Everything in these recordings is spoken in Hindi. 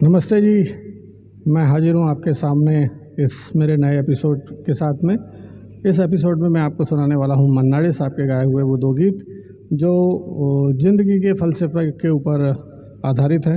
नमस्ते जी। मैं हाजिर हूँ आपके सामने इस मेरे नए एपिसोड के साथ में। इस एपिसोड में मैं आपको सुनाने वाला हूँ मन्ना डे साहब के गाए हुए वो दो गीत जो ज़िंदगी के फ़लसफ़े के ऊपर आधारित हैं।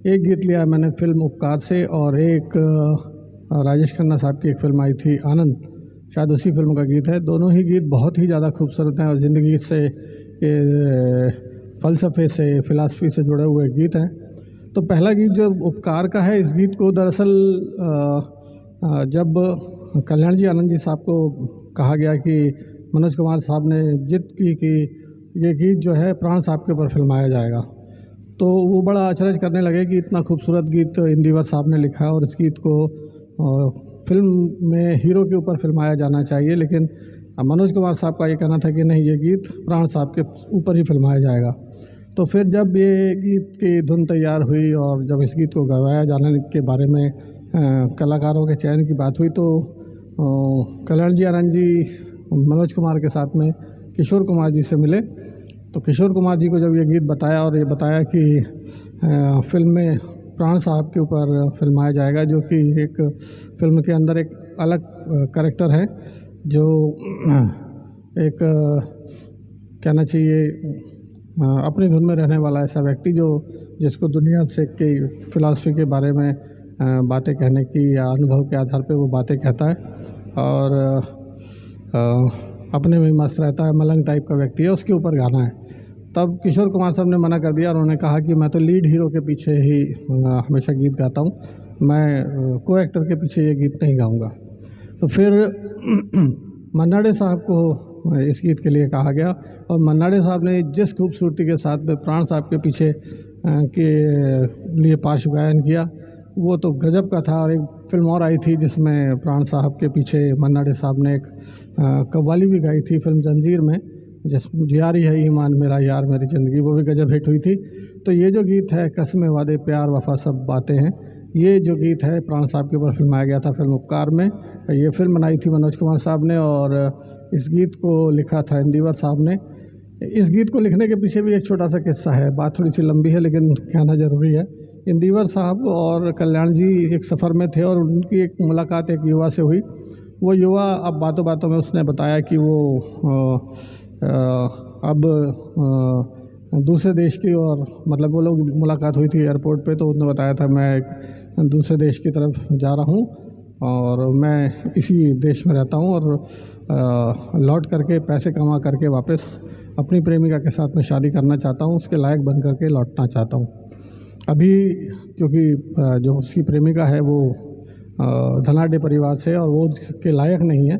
एक गीत लिया मैंने फ़िल्म उपकार से और एक राजेश खन्ना साहब की एक फ़िल्म आई थी आनंद, शायद उसी फिल्म का गीत है। दोनों ही गीत बहुत ही ज़्यादा खूबसूरत हैं और ज़िंदगी से फ़लसफ़े से फ़िलासफ़ी से जुड़े हुए गीत हैं। तो पहला गीत जो उपकार का है, इस गीत को दरअसल जब कल्याण जी आनंद जी साहब को कहा गया कि मनोज कुमार साहब ने जिद की कि ये गीत जो है प्राण साहब के ऊपर फिल्माया जाएगा, तो वो बड़ा अचरज करने लगे कि इतना खूबसूरत गीत इंदिवर साहब ने लिखा है और इस गीत को फिल्म में हीरो के ऊपर फिल्माया जाना चाहिए। लेकिन मनोज कुमार साहब का ये कहना था कि नहीं, ये गीत प्राण साहब के ऊपर ही फिल्माया जाएगा। तो फिर जब ये गीत की धुन तैयार हुई और जब इस गीत को गवाया जाने के बारे में कलाकारों के चयन की बात हुई, तो कल्याण जी आनंद जी मनोज कुमार के साथ में किशोर कुमार जी से मिले। तो किशोर कुमार जी को जब ये गीत बताया और ये बताया कि फिल्म में प्राण साहब के ऊपर फिल्माया जाएगा, जो कि एक फिल्म के अंदर एक अलग कैरेक्टर है, जो एक कहना चाहिए अपनी धुन में रहने वाला ऐसा व्यक्ति जो जिसको दुनिया से की फ़िलासफ़ी के बारे में बातें कहने की या अनुभव के आधार पे वो बातें कहता है और अपने में मस्त रहता है, मलंग टाइप का व्यक्ति है, उसके ऊपर गाना है। तब किशोर कुमार साहब ने मना कर दिया और उन्होंने कहा कि मैं तो लीड हीरो के पीछे ही हमेशा गीत गाता हूँ, मैं को एक्टर के पीछे ये गीत नहीं गाऊँगा। तो फिर मन्ना डे साहब को इस गीत के लिए कहा गया और मन्ना डे साहब ने जिस खूबसूरती के साथ में प्राण साहब के पीछे के लिए पार्श्व गायन किया, वो तो गजब का था। और एक फिल्म और आई थी जिसमें प्राण साहब के पीछे मन्ना डे साहब ने एक कव्वाली भी गाई थी, फिल्म जंजीर में, जिस यारी है ईमान मेरा यार मेरी ज़िंदगी, वो भी गजब हिट हुई थी। तो ये जो गीत है कसमें वादे प्यार वफा सब बातें हैं, ये जो गीत है प्राण साहब के ऊपर फिल्माया गया था फिल्म उपकार में। ये फिल्म बनाई थी मनोज कुमार साहब ने और इस गीत को लिखा था इंदिवर साहब ने। इस गीत को लिखने के पीछे भी एक छोटा सा किस्सा है, बात थोड़ी सी लंबी है लेकिन कहना ज़रूरी है। इंदिवर साहब और कल्याण जी एक सफ़र में थे और उनकी एक मुलाकात एक युवा से हुई। वो युवा अब बातों बातों में उसने बताया कि वो अब दूसरे देश की, और मतलब वो लोग मुलाकात हुई थी एयरपोर्ट पे, तो उसने बताया था मैं एक दूसरे देश की तरफ जा रहा हूँ और मैं इसी देश में रहता हूँ और लौट करके पैसे कमा करके वापस अपनी प्रेमिका के साथ में शादी करना चाहता हूँ, उसके लायक बन करके लौटना चाहता हूँ। अभी क्योंकि जो उसकी प्रेमिका है वो धनाढ्य परिवार से और वो उसके लायक नहीं है,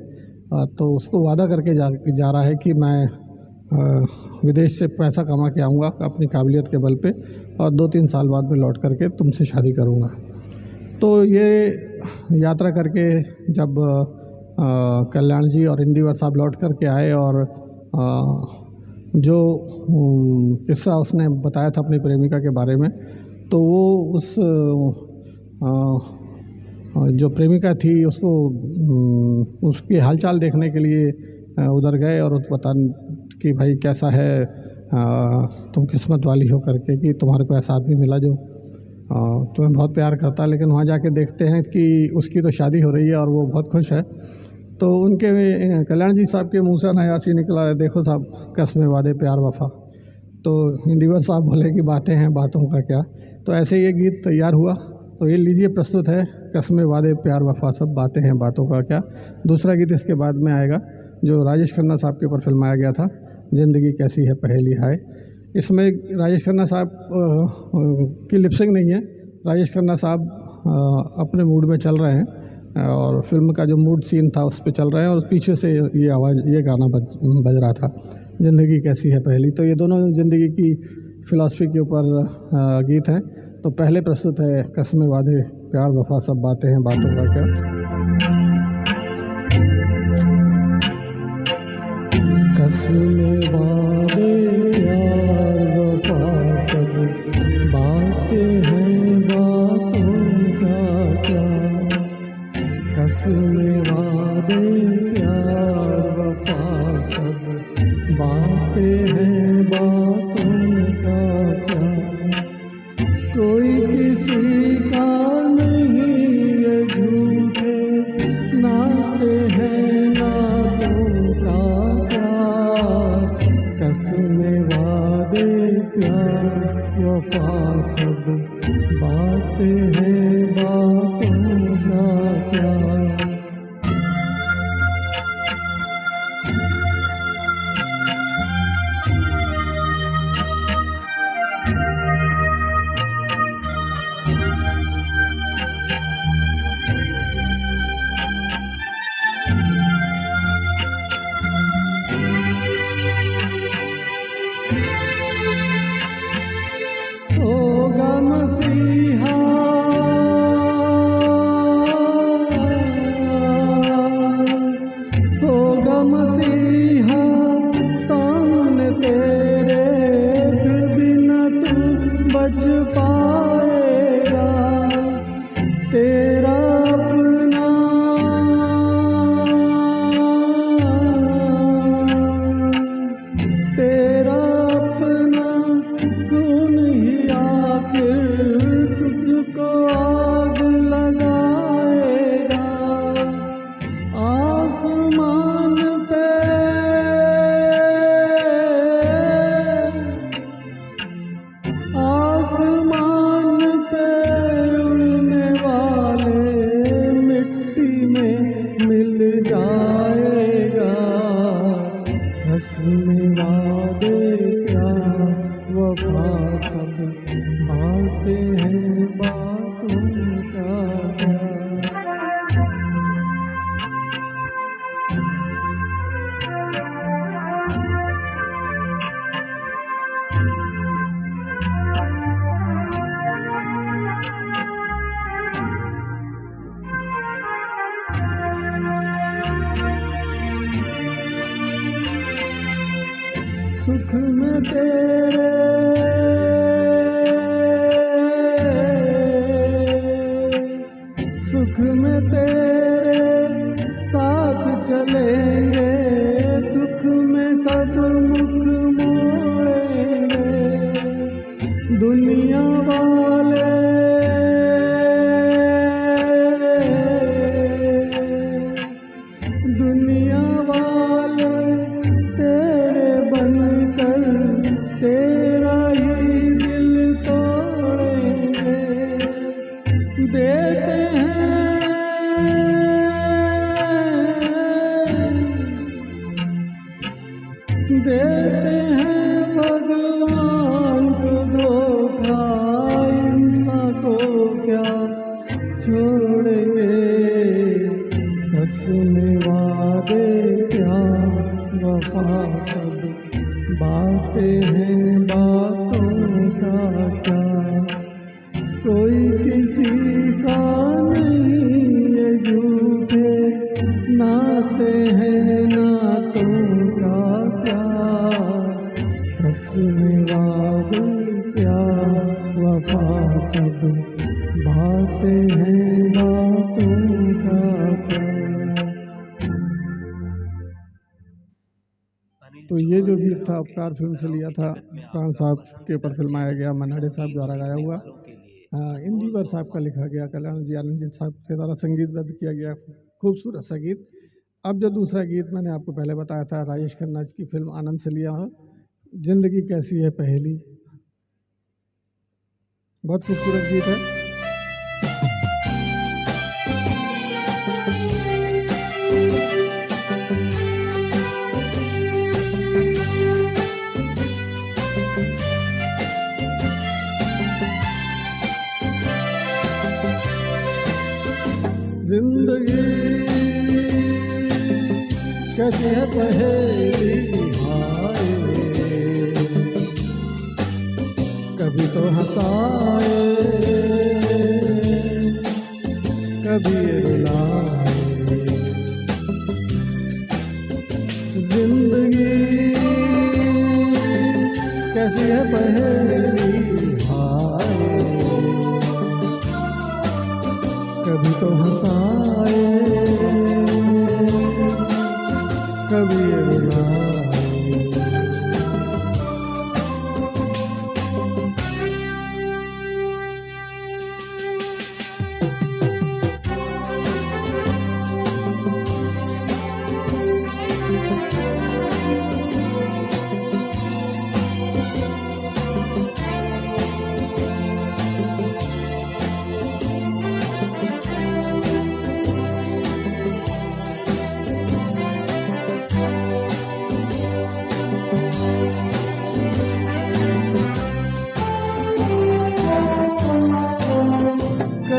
तो उसको वादा करके जा रहा है कि मैं विदेश से पैसा कमा के आऊँगा अपनी काबिलियत के बल पे और 2-3 साल बाद में लौट करके तुमसे शादी करूँगा। तो ये यात्रा करके जब कल्याण जी और इंदिवर साहब लौट करके आए और जो किस्सा उसने बताया था अपनी प्रेमिका के बारे में, तो वो उस जो प्रेमिका थी उसको उसकी हालचाल देखने के लिए उधर गए और बता कि भाई कैसा है, तुम किस्मत वाली हो करके कि तुम्हारे को ऐसा आदमी मिला जो तुम्हें बहुत प्यार करता है। लेकिन वहाँ जाके देखते हैं कि उसकी तो शादी हो रही है और वो बहुत खुश है। तो उनके कल्याण जी साहब के मुँह से अनायास ही निकला, देखो साहब कसमें वादे प्यार वफा। तो इंदिवर साहब बोले कि बातें हैं बातों का क्या। तो ऐसे ये गीत तैयार हुआ। तो ये लीजिए, प्रस्तुत है कसमें वादे प्यार वफा सब बातें हैं बातों का क्या। दूसरा गीत इसके बाद में आएगा जो राजेश खन्ना साहब के ऊपर फिल्माया गया था, ज़िंदगी कैसी है पहेली हाय। इसमें राजेश खन्ना साहब की लिपसिंग नहीं है, राजेश खन्ना साहब अपने मूड में चल रहे हैं और फिल्म का जो मूड सीन था उस पे चल रहे हैं और पीछे से ये आवाज़, ये गाना बज रहा था, ज़िंदगी कैसी है पहेली। तो ये दोनों ज़िंदगी की फ़िलासफ़ी के ऊपर गीत हैं। तो पहले प्रस्तुत है कसमें वादे प्यार वफा सब बातें हैं बातों का क्या। कसमें वादे प्यार वफा सब बातें हैं बातों का क्या। कसमें वादे प्यार वफा सब बातें हैं बातों का क्या। कोई किसी का बातें हैं बातों का क्या। होगा मसीहा होगा मसीहा सामने तेरे, फिर भी न तू बच पाएगा। तेरा अपना तेरा अपना खून ही आखिर तुझको आग लगाएगा। आसमान पे आसमान पे उड़ने वाले मिट्टी में मिल जाएगा। कसमें वादे प्यार वफा सब बातें हैं बातों का क्या। सुख में तेरे सुख में तेरे साथ चलेंगे, दुख में सब मुख मोड़ेंगे। दुनिया वाले दुनिया वाले तेरे बनकर तेरा ही दिल तोड़ेंगे। देते हैं भगवान को धोखा, इंसान को क्या छोड़ेंगे। कसमें वादे प्यार वफा सब बातें हैं बातों का क्या। कोई किसी का नहीं ये झूठे नाते हैं नातों का क्या। कसमें वादे प्यार वफा सब बातें हैं बातों का क्या। तो ये जो गीत था उपकार फिल्म से लिया था, प्राण साहब के ऊपर फिल्माया गया, मन्नाडे साहब द्वारा गाया हुआ। इंदिवर साहब का लिखा गया, कल्याण जी आनंद जी साहब के द्वारा संगीतबद्ध किया गया खूबसूरत सा गीत। अब जो दूसरा गीत मैंने आपको पहले बताया था, राजेश खन्ना जी की फिल्म आनंद से लिया है, जिंदगी कैसी है पहेली। बहुत खूबसूरत गीत है। जिंदगी कैसी है पहेली हाय, कभी तो हंसाए कभी रुलाए। जिंदगी कैसी है पहेली हाय, कभी तो हंसाए कभी रुलाए।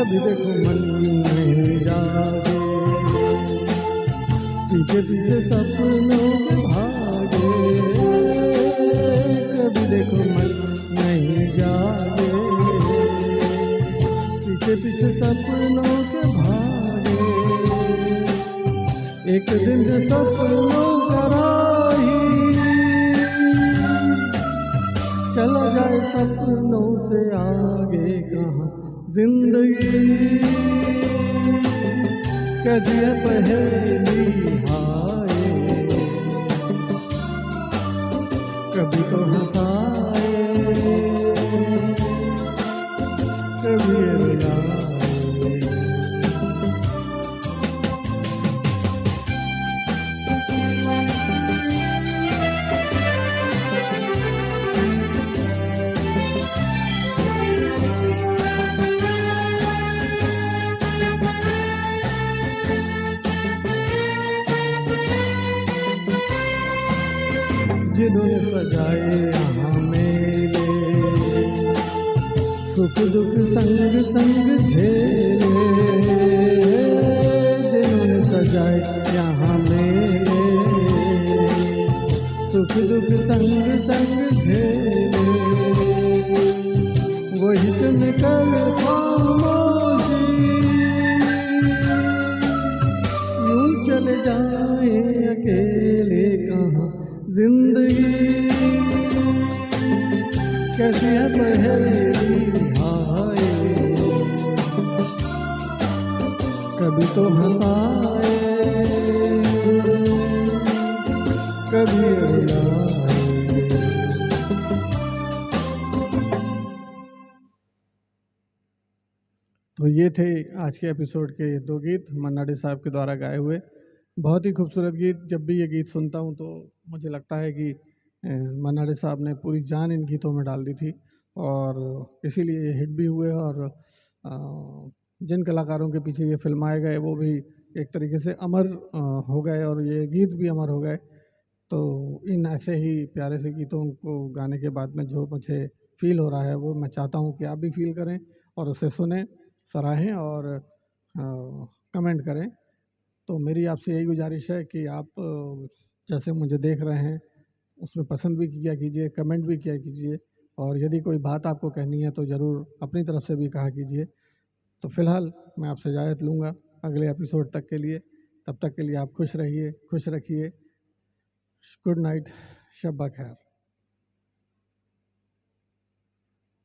कभी देखो मन नहीं जागे, पीछे पीछे सपनों के भागे, कभी देखो मन नहीं जागे, पीछे पीछे सपनों के भागे, एक दिन सपनों का राही चला जाए सपनों से आगे कहाँ। जिंदगी कैसी है पहेली हाय, कभी तो हंसाए कभी रुलाए। जिन्होंने सजाए यहाँ मेले, सुख दुख संग संग झेले, जिन्होंने सजाए यहाँ मेले, सुख दुख संग संग झेले, वही चुनकर खामोशी यूं चले जाए अकेले कहाँ। जिंदगी कैसी है पहेली हाय, कभी तो हंसाए कभी रुलाए। तो ये थे आज के एपिसोड के दो गीत मन्ना डे साहब के द्वारा गाए हुए। बहुत ही खूबसूरत गीत। जब भी ये गीत सुनता हूँ तो मुझे लगता है कि मन्ना डे साहब ने पूरी जान इन गीतों में डाल दी थी और इसीलिए ये हिट भी हुए। और जिन कलाकारों के पीछे ये फिल्माए गए वो भी एक तरीके से अमर हो गए और ये गीत भी अमर हो गए। तो इन ऐसे ही प्यारे से गीतों को गाने के बाद में जो मुझे फ़ील हो रहा है वो मैं चाहता हूँ कि आप भी फील करें और उसे सुनें, सराहें और कमेंट करें। तो मेरी आपसे यही गुजारिश है कि आप जैसे मुझे देख रहे हैं उसमें पसंद भी किया कीजिए, कमेंट भी किया कीजिए और यदि कोई बात आपको कहनी है तो ज़रूर अपनी तरफ से भी कहा कीजिए। तो फ़िलहाल मैं आपसे इजाज़त लूँगा अगले एपिसोड तक के लिए। तब तक के लिए आप खुश रहिए, खुश रखिए। गुड नाइट, शब ब खैर।